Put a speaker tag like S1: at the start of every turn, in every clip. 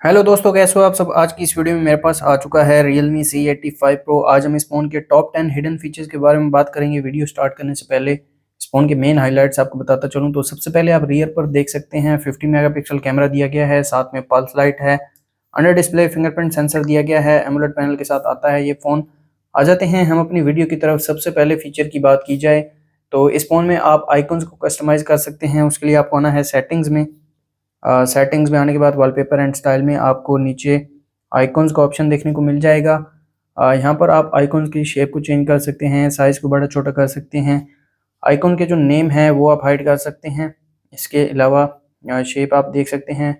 S1: Hello दोस्तों, कैसे हो आप सब। आज की इस वीडियो में मेरे पास आ चुका है Realme C85 Pro। आज हम इस फ़ोन के टॉप 10 हिडन फीचर्स के बारे में बात करेंगे। वीडियो स्टार्ट करने से पहले इस फ़ोन के मेन हाइलाइट्स आपको बताता चलूं तो सबसे पहले आप रियर पर देख सकते हैं 50 मेगापिक्सल कैमरा दिया गया है, साथ में पल्स लाइट है, अंडर डिस्प्ले फिंगरप्रिंट सेंसर दिया गया है, एमोलेड पैनल के साथ आता है ये फ़ोन। आ जाते हैं हम अपनी वीडियो की तरफ। सबसे पहले फीचर की बात की जाए तो इस फ़ोन में आप आइकन्स को कस्टमाइज़ कर सकते हैं। उसके लिए आपको आना है सेटिंग्स में। सेटिंग्स में आने के बाद वॉलपेपर एंड स्टाइल में आपको नीचे आइकॉन्स का ऑप्शन देखने को मिल जाएगा। यहाँ पर आप आइकॉन्स की शेप को चेंज कर सकते हैं, साइज़ को बड़ा छोटा कर सकते हैं, आइकॉन के जो नेम है वो आप हाइड कर सकते हैं। इसके अलावा शेप आप देख सकते हैं,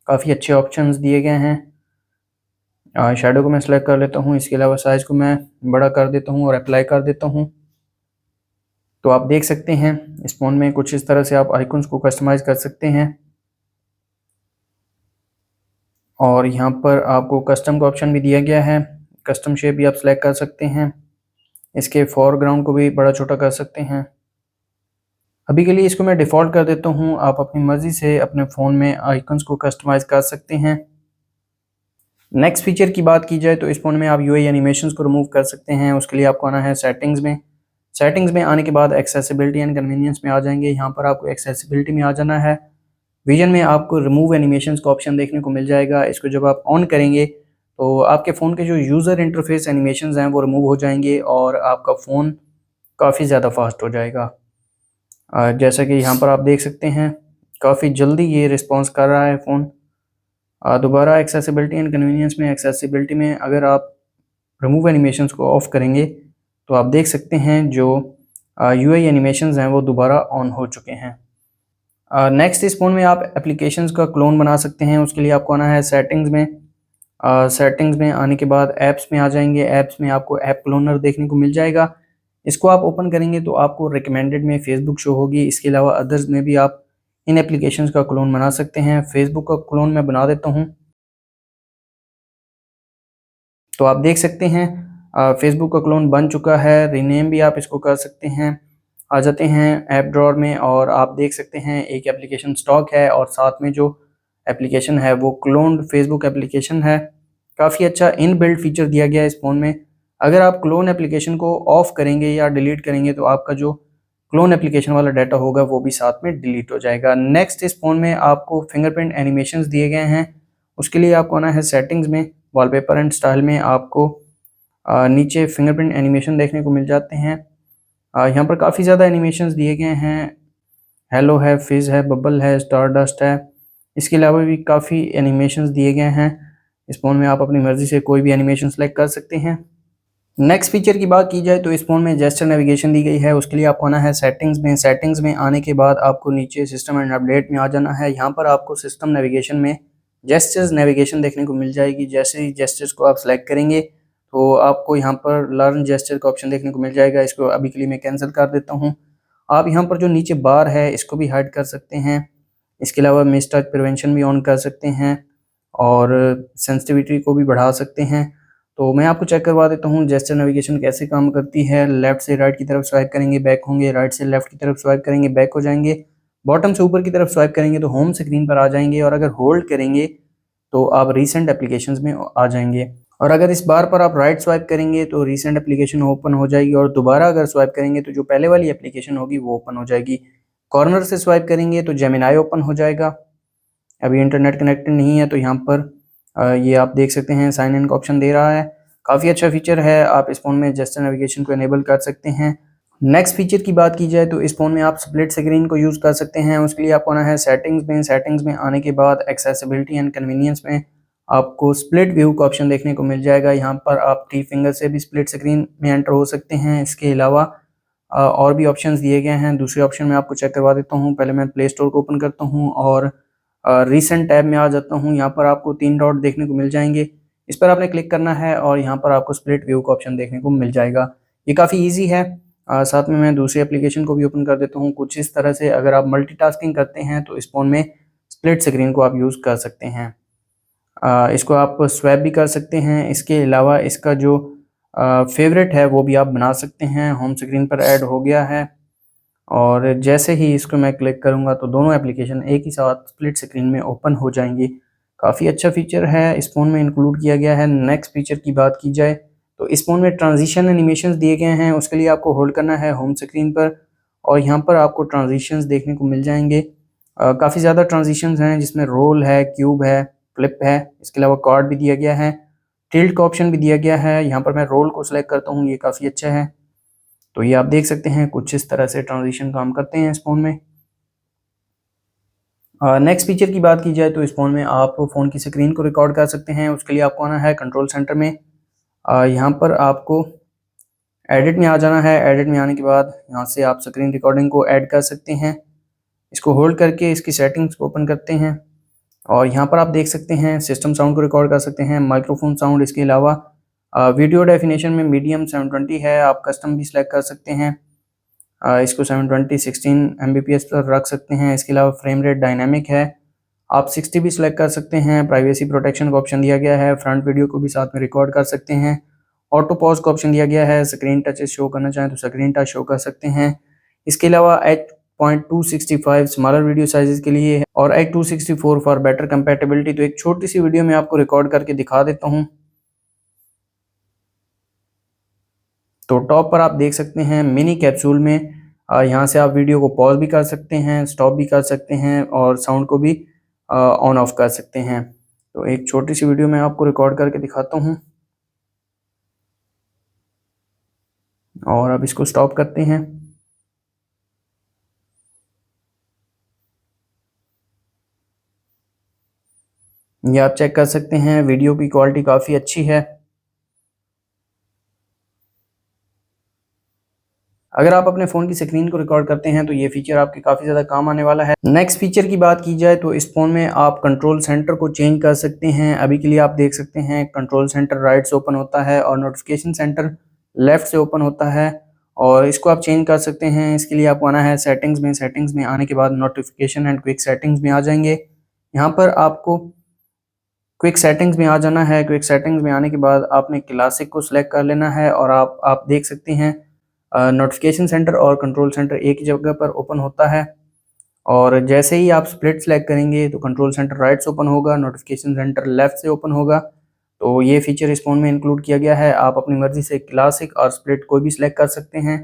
S1: काफ़ी अच्छे ऑप्शंस दिए गए हैं। शैडो को मैं सेलेक्ट कर लेता हूँ, इसके अलावा साइज़ को मैं बड़ा कर देता हूँ और अप्लाई कर देता हूँ। तो आप देख सकते हैं इस फ़ोन में कुछ इस तरह से आप आइकॉन्स को कस्टमाइज़ कर सकते हैं। और यहाँ पर आपको कस्टम का ऑप्शन भी दिया गया है, कस्टम शेप भी आप सेलेक्ट कर सकते हैं। इसके फोरग्राउंड को भी बड़ा छोटा कर सकते हैं। अभी के लिए इसको मैं डिफ़ॉल्ट कर देता हूँ, आप अपनी मर्ज़ी से अपने फ़ोन में आइकन्स को कस्टमाइज़ कर सकते हैं। नेक्स्ट फीचर की बात की जाए तो इस फ़ोन में आप यूआई एनिमेशंस को रिमूव कर सकते हैं। उसके लिए आपको आना है सेटिंग्स में। सेटिंग्स में आने के बाद एक्सेसिबिलिटी एंड कन्वीनियंस में आ जाएंगे। यहाँ पर आपको एक्सेसिबिलिटी में आ जाना है। विजन में आपको रिमूव एनिमेशंस का ऑप्शन देखने को मिल जाएगा। इसको जब आप ऑन करेंगे तो आपके फ़ोन के जो यूज़र इंटरफेस एनिमेशंस हैं वो रिमूव हो जाएंगे और आपका फ़ोन काफ़ी ज़्यादा फास्ट हो जाएगा। जैसा कि यहाँ पर आप देख सकते हैं, काफ़ी जल्दी ये रिस्पॉन्स कर रहा है फ़ोन। दोबारा एक्सेसिबिलिटी एंड कन्वीनियंस में, एक्सेसिबिलिटी में अगर आप रिमूव एनिमेशंस को ऑफ़ करेंगे तो आप देख सकते हैं जो यूआई एनिमेशंस हैं वो दोबारा ऑन हो चुके हैं। नेक्स्ट इस फ़ोन में आप एप्लीकेशंस का क्लोन बना सकते हैं। उसके लिए आपको आना है सेटिंग्स में। सेटिंग्स में आने के बाद ऐप्स में आ जाएंगे। ऐप्स में आपको ऐप क्लोनर देखने को मिल जाएगा। इसको आप ओपन करेंगे तो आपको रिकमेंडेड में फेसबुक शो होगी। इसके अलावा अदर्स में भी आप इन एप्लीकेशंस का क्लोन बना सकते हैं। फेसबुक का क्लोन मैं बना देता हूँ। तो आप देख सकते हैं फेसबुक का क्लोन बन चुका है। रीनेम भी आप इसको कर सकते हैं। आ जाते हैं ऐप ड्रॉअर में और आप देख सकते हैं एक एप्लीकेशन स्टॉक है और साथ में जो एप्लीकेशन है वो क्लोन्ड फेसबुक एप्लीकेशन है। काफ़ी अच्छा इन बिल्ट फीचर दिया गया है इस फ़ोन में। अगर आप क्लोन एप्लीकेशन को ऑफ़ करेंगे या डिलीट करेंगे तो आपका जो क्लोन एप्लीकेशन वाला डाटा होगा वो भी साथ में डिलीट हो जाएगा। नेक्स्ट इस फ़ोन में आपको फिंगरप्रिंट एनिमेशंस दिए गए हैं। उसके लिए आपको आना है सेटिंग्स में। वॉलपेपर एंड स्टाइल में आपको नीचे फिंगरप्रिंट एनिमेशन देखने को मिल जाते हैं। यहाँ पर काफ़ी ज़्यादा एनिमेशंस दिए गए हैं। हेलो है, फिज़ है, बबल है, स्टारडस्ट है। इसके अलावा भी काफ़ी एनिमेशंस दिए गए हैं। इस फ़ोन में आप अपनी मर्ज़ी से कोई भी एनिमेशन सेलेक्ट कर सकते हैं। नेक्स्ट फीचर की बात की जाए तो इस फ़ोन में जेस्चर नेविगेशन दी गई है। उसके लिए आपको आना है सेटिंग्स में। सेटिंग्स में आने के बाद आपको नीचे सिस्टम एंड अपडेट में आ जाना है। यहाँ पर आपको सिस्टम नेविगेशन में जेस्चर्स नेविगेशन देखने को मिल जाएगी। जैसे ही जेस्चर्स को आप सेलेक्ट करेंगे तो आपको यहाँ पर लर्न जेस्चर का ऑप्शन देखने को मिल जाएगा। इसको अभी के लिए मैं कैंसिल कर देता हूँ। आप यहाँ पर जो नीचे बार है इसको भी हाइड कर सकते हैं। इसके अलावा मिस टच प्रिवेंशन भी ऑन कर सकते हैं और सेंसिटिविटी को भी बढ़ा सकते हैं। तो मैं आपको चेक करवा देता हूँ जेस्चर नेविगेशन कैसे काम करती है। लेफ्ट से राइट की तरफ स्वाइप करेंगे बैक होंगे, राइट से लेफ्ट की तरफ स्वाइप करेंगे बैक हो जाएंगे, बॉटम से ऊपर की तरफ स्वाइप करेंगे तो होम स्क्रीन पर आ जाएंगे और अगर होल्ड करेंगे तो आप रीसेंट एप्लीकेशंस में आ जाएंगे। और अगर इस बार पर आप राइट स्वाइप करेंगे तो रीसेंट एप्लीकेशन ओपन हो जाएगी और दोबारा अगर स्वाइप करेंगे तो जो पहले वाली एप्लीकेशन होगी वो ओपन हो जाएगी। कॉर्नर से स्वाइप करेंगे तो जेमिनाई ओपन हो जाएगा। अभी इंटरनेट कनेक्टेड नहीं है तो यहाँ पर ये आप देख सकते हैं साइन इन का ऑप्शन दे रहा है। काफ़ी अच्छा फीचर है, आप इस फ़ोन में जेस्चर नेविगेशन को इनेबल कर सकते हैं। नेक्स्ट फीचर की बात की जाए तो इस फ़ोन में आप स्प्लिट स्क्रीन को यूज़ कर सकते हैं। उसके लिए आपको आना है सेटिंग्स में। सेटिंग्स में आने के बाद एक्सेसिबिलिटी एंड कन्वीनियंस में आपको स्प्लिट व्यू का ऑप्शन देखने को मिल जाएगा। यहाँ पर आप 3 फिंगर से भी स्प्लिट स्क्रीन में एंटर हो सकते हैं। इसके अलावा और भी ऑप्शंस दिए गए हैं। दूसरे ऑप्शन में आपको चेक करवा देता हूँ। पहले मैं प्ले स्टोर को ओपन करता हूँ और रिसेंट टैब में आ जाता हूँ। यहाँ पर आपको 3 डॉट देखने को मिल जाएंगे। इस पर आपने क्लिक करना है और यहाँ पर आपको स्प्लिट व्यू का ऑप्शन देखने को मिल जाएगा। ये काफ़ी ईजी है। साथ में मैं दूसरी एप्लीकेशन को भी ओपन कर देता हूँ। कुछ इस तरह से अगर आप मल्टीटास्किंग करते हैं तो इस फ़ोन में स्प्लिट स्क्रीन को आप यूज़ कर सकते हैं। इसको आप स्वैप भी कर सकते हैं। इसके अलावा इसका जो फेवरेट है वो भी आप बना सकते हैं। होम स्क्रीन पर ऐड हो गया है और जैसे ही इसको मैं क्लिक करूँगा तो दोनों एप्लीकेशन एक ही साथ स्प्लिट स्क्रीन में ओपन हो जाएंगी। काफ़ी अच्छा फीचर है, इस फ़ोन में इंक्लूड किया गया है। नेक्स्ट फीचर की बात की जाए तो इस फ़ोन में ट्रांजिशन एनिमेशंस दिए गए हैं, उसके लिए आपको होल्ड करना है होम स्क्रीन पर और यहाँ पर आपको ट्रांजिशंस देखने को मिल जाएंगे। काफ़ी ज़्यादा ट्रांजिशंस हैं जिसमें रोल है, क्यूब है, फ्लिप है, इसके अलावा कार्ड भी दिया गया है, टिल्ट का ऑप्शन भी दिया गया है। यहाँ पर मैं रोल को सिलेक्ट करता हूँ, ये काफ़ी अच्छा है। तो ये आप देख सकते हैं कुछ इस तरह से ट्रांजिशन काम करते हैं इस फ़ोन में। नेक्स्ट फीचर की बात की जाए तो इस फ़ोन में आप फ़ोन की स्क्रीन को रिकॉर्ड कर सकते हैं। उसके लिए आपको आना है कंट्रोल सेंटर में। यहाँ पर आपको एडिट में आ जाना है। एडिट में आने के बाद यहाँ से आप स्क्रीन रिकॉर्डिंग को ऐड कर सकते हैं। इसको होल्ड करके इसकी सेटिंग्स को ओपन करते हैं और यहाँ पर आप देख सकते हैं सिस्टम साउंड को रिकॉर्ड कर सकते हैं, माइक्रोफोन साउंड। इसके अलावा वीडियो डेफिनेशन में मीडियम 720 है, आप कस्टम भी सिलेक्ट कर सकते हैं। इसको 720 16 Mbps पर रख सकते हैं। इसके अलावा फ्रेम रेट डायनामिक है, आप 60 भी सिलेक्ट कर सकते हैं। प्राइवेसी प्रोटेक्शन का ऑप्शन दिया गया है, फ्रंट वीडियो को भी साथ में रिकॉर्ड कर सकते हैं। ऑटो पॉज का ऑप्शन दिया गया है, स्क्रीन टच शो करना चाहें तो स्क्रीन टच शो कर सकते हैं। इसके अलावा 8.265 स्मॉलर वीडियो साइजेस के लिए और 8.264 फॉर बेटर कंपैटिबिलिटी। तो एक छोटी सी वीडियो में आपको रिकॉर्ड करके दिखा देता हूँ। तो टॉप पर आप देख सकते हैं मिनी कैप्सूल में यहाँ से आप वीडियो को पॉज भी कर सकते हैं, स्टॉप भी कर सकते हैं और साउंड को भी ऑन ऑफ कर सकते हैं। तो एक छोटी सी वीडियो मैं आपको रिकॉर्ड करके दिखाता हूँ और अब इसको स्टॉप करते हैं। ये आप चेक कर सकते हैं, वीडियो की क्वालिटी काफ़ी अच्छी है। अगर आप अपने फ़ोन की स्क्रीन को रिकॉर्ड करते हैं तो ये फीचर आपके काफ़ी ज़्यादा काम आने वाला है। नेक्स्ट फीचर की बात की जाए तो इस फ़ोन में आप कंट्रोल सेंटर को चेंज कर सकते हैं। अभी के लिए आप देख सकते हैं कंट्रोल सेंटर राइट से ओपन होता है और नोटिफिकेशन सेंटर लेफ़्ट से ओपन होता है और इसको आप चेंज कर सकते हैं। इसके लिए आपको आना है सेटिंग्स में। सेटिंग्स में आने के बाद नोटिफिकेशन एंड क्विक सेटिंग्स में आ जाएंगे। यहाँ पर आपको क्विक सेटिंग्स में आ जाना है। क्विक सेटिंग्स में आने के बाद आपने क्लासिक को सिलेक्ट कर लेना है और आप देख सकते हैं नोटिफिकेशन सेंटर और कंट्रोल सेंटर एक ही जगह पर ओपन होता है और जैसे ही आप स्प्लिट सेलेक्ट करेंगे तो कंट्रोल सेंटर राइट से ओपन होगा, नोटिफिकेशन सेंटर लेफ्ट से ओपन होगा। तो ये फीचर इस फ़ोन में इंक्लूड किया गया है। आप अपनी मर्जी से क्लासिक और स्प्लिट कोई भी सिलेक्ट कर सकते हैं।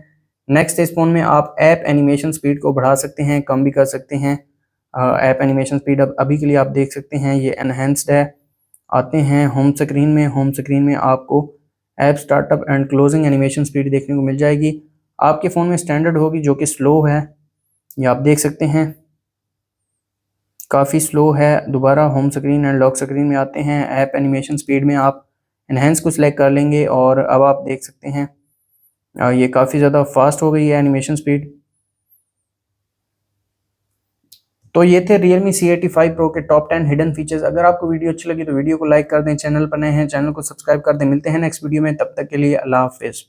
S1: नेक्स्ट इस फ़ोन में आप ऐप एनिमेशन स्पीड को बढ़ा सकते हैं, कम भी कर सकते हैं। ऐप एनिमेशन स्पीड अभी के लिए आप देख सकते हैं ये एनहेंस्ड है। आते हैं होम स्क्रीन में। होम स्क्रीन में आपको app startup and closing animation speed देखने को मिल जाएगी। आपके फ़ोन में स्टैंडर्ड होगी जो कि स्लो है, ये आप देख सकते हैं काफ़ी स्लो है। दोबारा home screen and lock screen में आते हैं। ऐप एनिमेशन स्पीड में आप एनहेंस को सिलेक्ट कर लेंगे और अब आप देख सकते हैं ये काफ़ी ज़्यादा फास्ट हो गई है एनिमेशन स्पीड। तो ये थे Realme C85 Pro के टॉप 10 हिडन फीचर्स। अगर आपको वीडियो अच्छी लगी तो वीडियो को लाइक कर दें, चैनल पर नए हैं चैनल को सब्सक्राइब कर दें। मिलते हैं नेक्स्ट वीडियो में, तब तक के लिए अल्लाह हाफिज़।